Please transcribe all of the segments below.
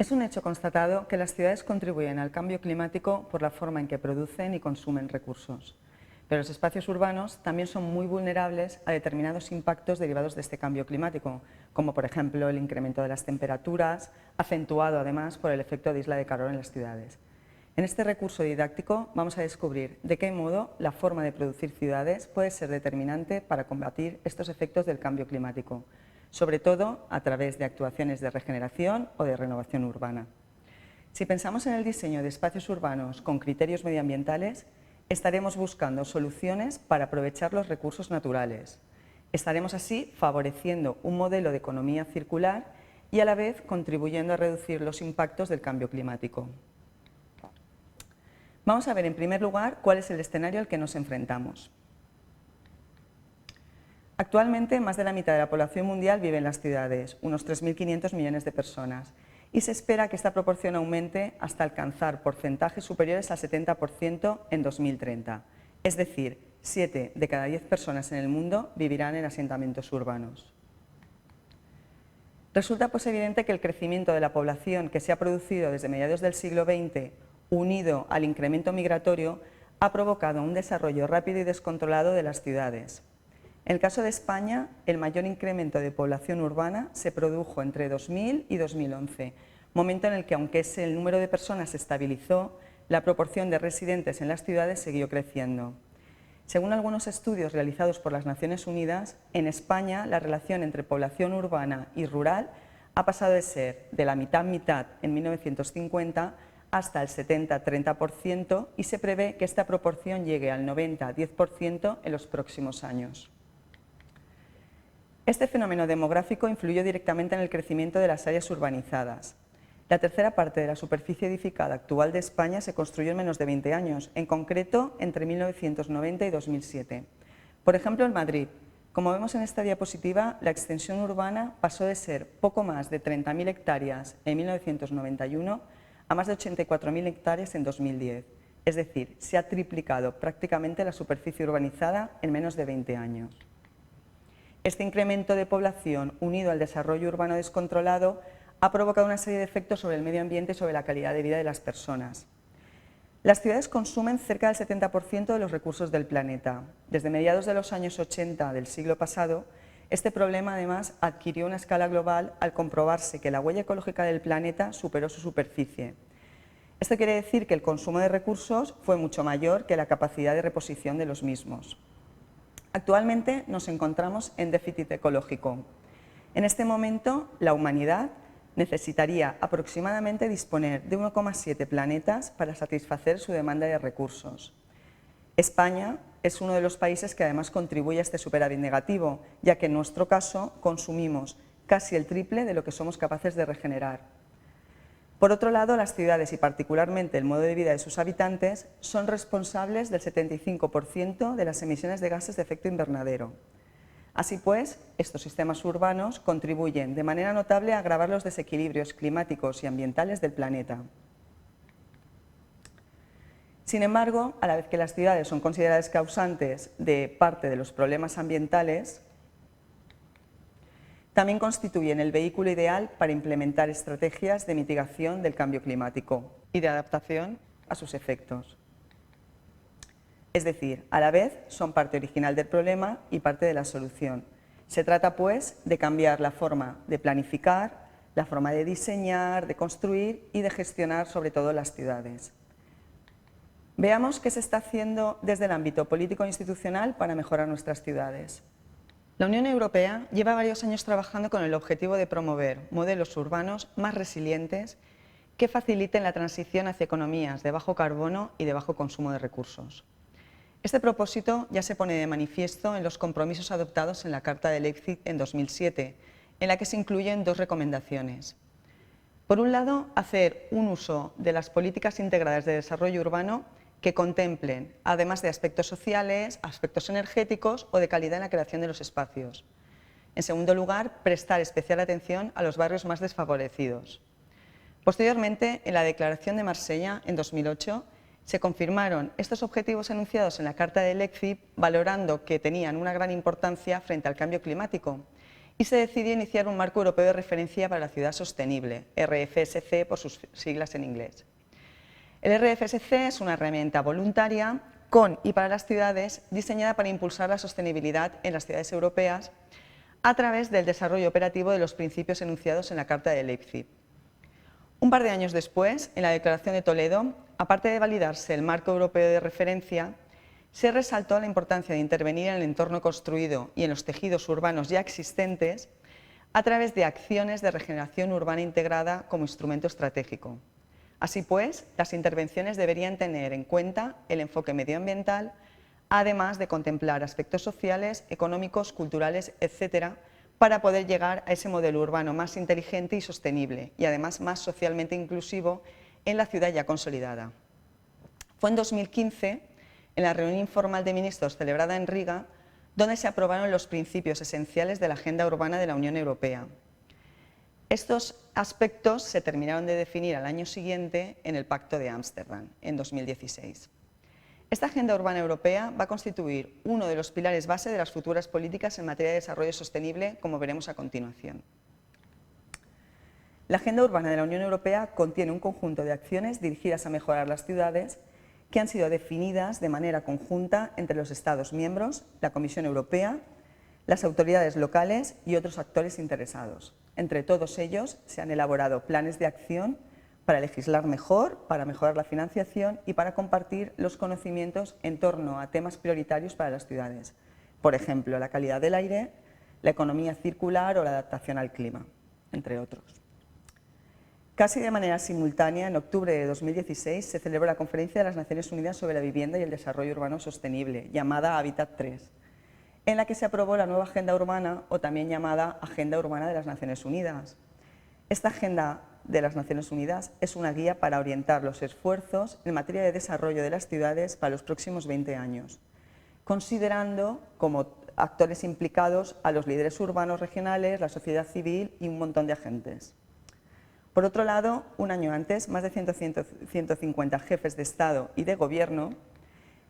Es un hecho constatado que las ciudades contribuyen al cambio climático por la forma en que producen y consumen recursos. Pero los espacios urbanos también son muy vulnerables a determinados impactos derivados de este cambio climático, como por ejemplo el incremento de las temperaturas, acentuado además por el efecto de isla de calor en las ciudades. En este recurso didáctico vamos a descubrir de qué modo la forma de producir ciudades puede ser determinante para combatir estos efectos del cambio climático, sobre todo a través de actuaciones de regeneración o de renovación urbana. Si pensamos en el diseño de espacios urbanos con criterios medioambientales, estaremos buscando soluciones para aprovechar los recursos naturales. Estaremos así favoreciendo un modelo de economía circular y a la vez contribuyendo a reducir los impactos del cambio climático. Vamos a ver en primer lugar cuál es el escenario al que nos enfrentamos. Actualmente, más de la mitad de la población mundial vive en las ciudades, unos 3.500 millones de personas, y se espera que esta proporción aumente hasta alcanzar porcentajes superiores al 70% en 2030. Es decir, 7 de cada 10 personas en el mundo vivirán en asentamientos urbanos. Resulta pues evidente que el crecimiento de la población que se ha producido desde mediados del siglo XX, unido al incremento migratorio, ha provocado un desarrollo rápido y descontrolado de las ciudades. En el caso de España, el mayor incremento de población urbana se produjo entre 2000 y 2011, momento en el que, aunque el número de personas se estabilizó, la proporción de residentes en las ciudades siguió creciendo. Según algunos estudios realizados por las Naciones Unidas, en España la relación entre población urbana y rural ha pasado de ser de la mitad-mitad en 1950 hasta el 70-30% y se prevé que esta proporción llegue al 90-10% en los próximos años. Este fenómeno demográfico influyó directamente en el crecimiento de las áreas urbanizadas. La tercera parte de la superficie edificada actual de España se construyó en menos de 20 años, en concreto entre 1990 y 2007. Por ejemplo, en Madrid, como vemos en esta diapositiva, la extensión urbana pasó de ser poco más de 30.000 hectáreas en 1991 a más de 84.000 hectáreas en 2010. Es decir, se ha triplicado prácticamente la superficie urbanizada en menos de 20 años. Este incremento de población, unido al desarrollo urbano descontrolado, ha provocado una serie de efectos sobre el medio ambiente y sobre la calidad de vida de las personas. Las ciudades consumen cerca del 70% de los recursos del planeta. Desde mediados de los años 80 del siglo pasado, este problema además adquirió una escala global al comprobarse que la huella ecológica del planeta superó su superficie. Esto quiere decir que el consumo de recursos fue mucho mayor que la capacidad de reposición de los mismos. Actualmente nos encontramos en déficit ecológico. En este momento, la humanidad necesitaría aproximadamente disponer de 1,7 planetas para satisfacer su demanda de recursos. España es uno de los países que además contribuye a este superávit negativo, ya que en nuestro caso consumimos casi el triple de lo que somos capaces de regenerar. Por otro lado, las ciudades y particularmente el modo de vida de sus habitantes son responsables del 75% de las emisiones de gases de efecto invernadero. Así pues, estos sistemas urbanos contribuyen de manera notable a agravar los desequilibrios climáticos y ambientales del planeta. Sin embargo, a la vez que las ciudades son consideradas causantes de parte de los problemas ambientales, también constituyen el vehículo ideal para implementar estrategias de mitigación del cambio climático y de adaptación a sus efectos. Es decir, a la vez son parte original del problema y parte de la solución. Se trata, pues, de cambiar la forma de planificar, la forma de diseñar, de construir y de gestionar sobre todo las ciudades. Veamos qué se está haciendo desde el ámbito político e institucional para mejorar nuestras ciudades. La Unión Europea lleva varios años trabajando con el objetivo de promover modelos urbanos más resilientes que faciliten la transición hacia economías de bajo carbono y de bajo consumo de recursos. Este propósito ya se pone de manifiesto en los compromisos adoptados en la Carta de Leipzig en 2007, en la que se incluyen dos recomendaciones. Por un lado, hacer un uso de las políticas integradas de desarrollo urbano que contemplen, además de aspectos sociales, aspectos energéticos o de calidad en la creación de los espacios. En segundo lugar, prestar especial atención a los barrios más desfavorecidos. Posteriormente, en la Declaración de Marsella, en 2008, se confirmaron estos objetivos enunciados en la Carta de Leipzig, valorando que tenían una gran importancia frente al cambio climático y se decidió iniciar un marco europeo de referencia para la ciudad sostenible, RFSC por sus siglas en inglés. El RFSC es una herramienta voluntaria con y para las ciudades diseñada para impulsar la sostenibilidad en las ciudades europeas a través del desarrollo operativo de los principios enunciados en la Carta de Leipzig. Un par de años después, en la Declaración de Toledo, aparte de validarse el marco europeo de referencia, se resaltó la importancia de intervenir en el entorno construido y en los tejidos urbanos ya existentes a través de acciones de regeneración urbana integrada como instrumento estratégico. Así pues, las intervenciones deberían tener en cuenta el enfoque medioambiental, además de contemplar aspectos sociales, económicos, culturales, etcétera, para poder llegar a ese modelo urbano más inteligente y sostenible y además más socialmente inclusivo en la ciudad ya consolidada. Fue en 2015, en la reunión informal de ministros celebrada en Riga, donde se aprobaron los principios esenciales de la Agenda Urbana de la Unión Europea. Estos aspectos se terminaron de definir al año siguiente en el Pacto de Ámsterdam, en 2016. Esta Agenda Urbana Europea va a constituir uno de los pilares base de las futuras políticas en materia de desarrollo sostenible, como veremos a continuación. La Agenda Urbana de la Unión Europea contiene un conjunto de acciones dirigidas a mejorar las ciudades que han sido definidas de manera conjunta entre los Estados miembros, la Comisión Europea, las autoridades locales y otros actores interesados. Entre todos ellos se han elaborado planes de acción para legislar mejor, para mejorar la financiación y para compartir los conocimientos en torno a temas prioritarios para las ciudades. Por ejemplo, la calidad del aire, la economía circular o la adaptación al clima, entre otros. Casi de manera simultánea, en octubre de 2016, se celebró la Conferencia de las Naciones Unidas sobre la Vivienda y el Desarrollo Urbano Sostenible, llamada Habitat 3, en la que se aprobó la nueva Agenda Urbana, o también llamada Agenda Urbana de las Naciones Unidas. Esta Agenda de las Naciones Unidas es una guía para orientar los esfuerzos en materia de desarrollo de las ciudades para los próximos 20 años, considerando como actores implicados a los líderes urbanos regionales, la sociedad civil y un montón de agentes. Por otro lado, un año antes, más de 150 jefes de Estado y de Gobierno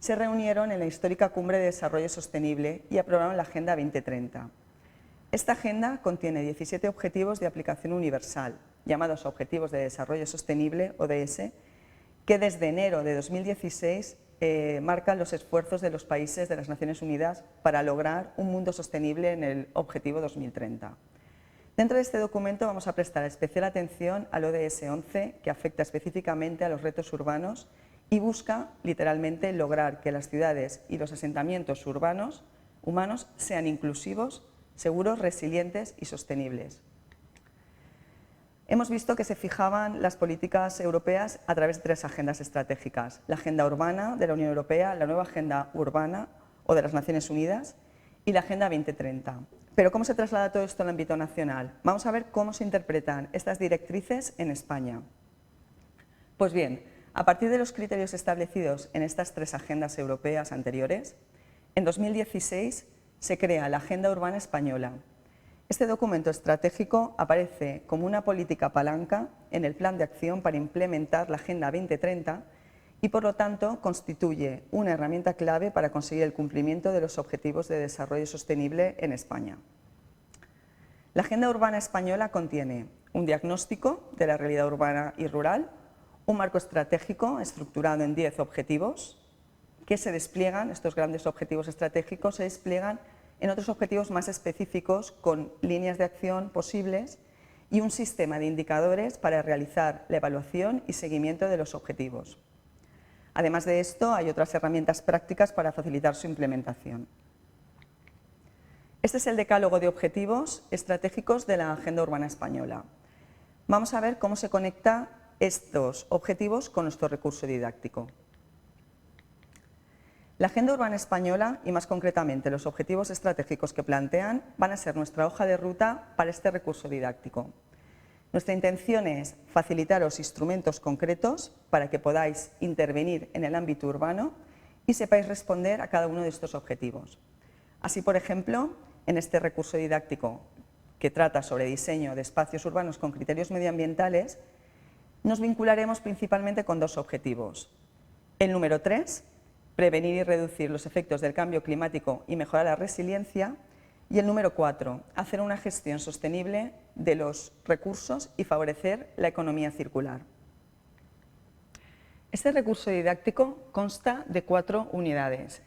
se reunieron en la histórica Cumbre de Desarrollo Sostenible y aprobaron la Agenda 2030. Esta agenda contiene 17 objetivos de aplicación universal, llamados Objetivos de Desarrollo Sostenible, ODS, que desde enero de 2016 marcan los esfuerzos de los países de las Naciones Unidas para lograr un mundo sostenible en el Objetivo 2030. Dentro de este documento vamos a prestar especial atención al ODS 11, que afecta específicamente a los retos urbanos y busca, literalmente, lograr que las ciudades y los asentamientos humanos sean inclusivos, seguros, resilientes y sostenibles. Hemos visto que se fijaban las políticas europeas a través de 3 agendas estratégicas: la Agenda Urbana de la Unión Europea, la nueva Agenda Urbana o de las Naciones Unidas y la Agenda 2030. Pero ¿cómo se traslada todo esto al ámbito nacional? Vamos a ver cómo se interpretan estas directrices en España. Pues bien, a partir de los criterios establecidos en estas 3 agendas europeas anteriores, en 2016 se crea la Agenda Urbana Española. Este documento estratégico aparece como una política palanca en el Plan de Acción para implementar la Agenda 2030 y, por lo tanto, constituye una herramienta clave para conseguir el cumplimiento de los Objetivos de Desarrollo Sostenible en España. La Agenda Urbana Española contiene un diagnóstico de la realidad urbana y rural, un marco estratégico estructurado en 10 objetivos que se despliegan, estos grandes objetivos estratégicos se despliegan en otros objetivos más específicos con líneas de acción posibles y un sistema de indicadores para realizar la evaluación y seguimiento de los objetivos. Además de esto, hay otras herramientas prácticas para facilitar su implementación. Este es el decálogo de objetivos estratégicos de la Agenda Urbana Española. Vamos a ver cómo se conectan estos objetivos con nuestro recurso didáctico. La Agenda Urbana Española, y más concretamente los objetivos estratégicos que plantean, van a ser nuestra hoja de ruta para este recurso didáctico. Nuestra intención es facilitaros instrumentos concretos para que podáis intervenir en el ámbito urbano y sepáis responder a cada uno de estos objetivos. Así, por ejemplo, en este recurso didáctico que trata sobre diseño de espacios urbanos con criterios medioambientales, nos vincularemos principalmente con 2 objetivos. El número 3, prevenir y reducir los efectos del cambio climático y mejorar la resiliencia, Y el número 4, hacer una gestión sostenible de los recursos y favorecer la economía circular. Este recurso didáctico consta de 4 unidades,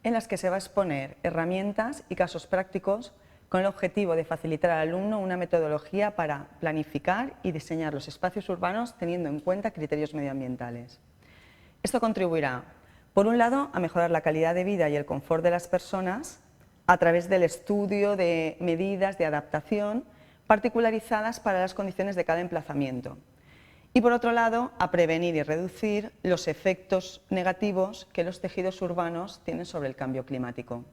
en las que se va a exponer herramientas y casos prácticos con el objetivo de facilitar al alumno una metodología para planificar y diseñar los espacios urbanos teniendo en cuenta criterios medioambientales. Esto contribuirá, por un lado, a mejorar la calidad de vida y el confort de las personas a través del estudio de medidas de adaptación particularizadas para las condiciones de cada emplazamiento. Y por otro lado, a prevenir y reducir los efectos negativos que los tejidos urbanos tienen sobre el cambio climático.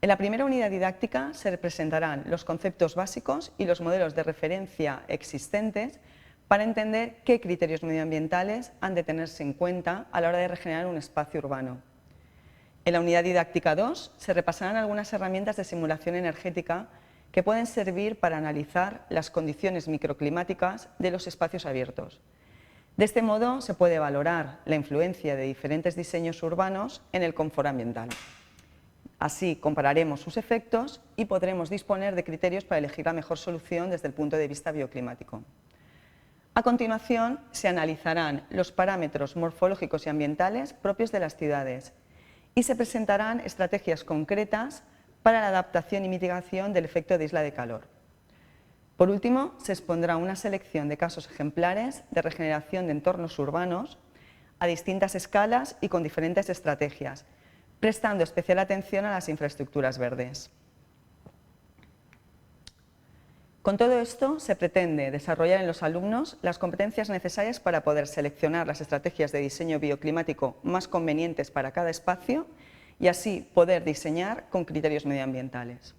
En la primera unidad didáctica se representarán los conceptos básicos y los modelos de referencia existentes para entender qué criterios medioambientales han de tenerse en cuenta a la hora de regenerar un espacio urbano. En la unidad didáctica 2 se repasarán algunas herramientas de simulación energética que pueden servir para analizar las condiciones microclimáticas de los espacios abiertos. De este modo se puede valorar la influencia de diferentes diseños urbanos en el confort ambiental. Así compararemos sus efectos y podremos disponer de criterios para elegir la mejor solución desde el punto de vista bioclimático. A continuación se analizarán los parámetros morfológicos y ambientales propios de las ciudades y se presentarán estrategias concretas para la adaptación y mitigación del efecto de isla de calor. Por último, se expondrá una selección de casos ejemplares de regeneración de entornos urbanos a distintas escalas y con diferentes estrategias, prestando especial atención a las infraestructuras verdes. Con todo esto, se pretende desarrollar en los alumnos las competencias necesarias para poder seleccionar las estrategias de diseño bioclimático más convenientes para cada espacio y así poder diseñar con criterios medioambientales.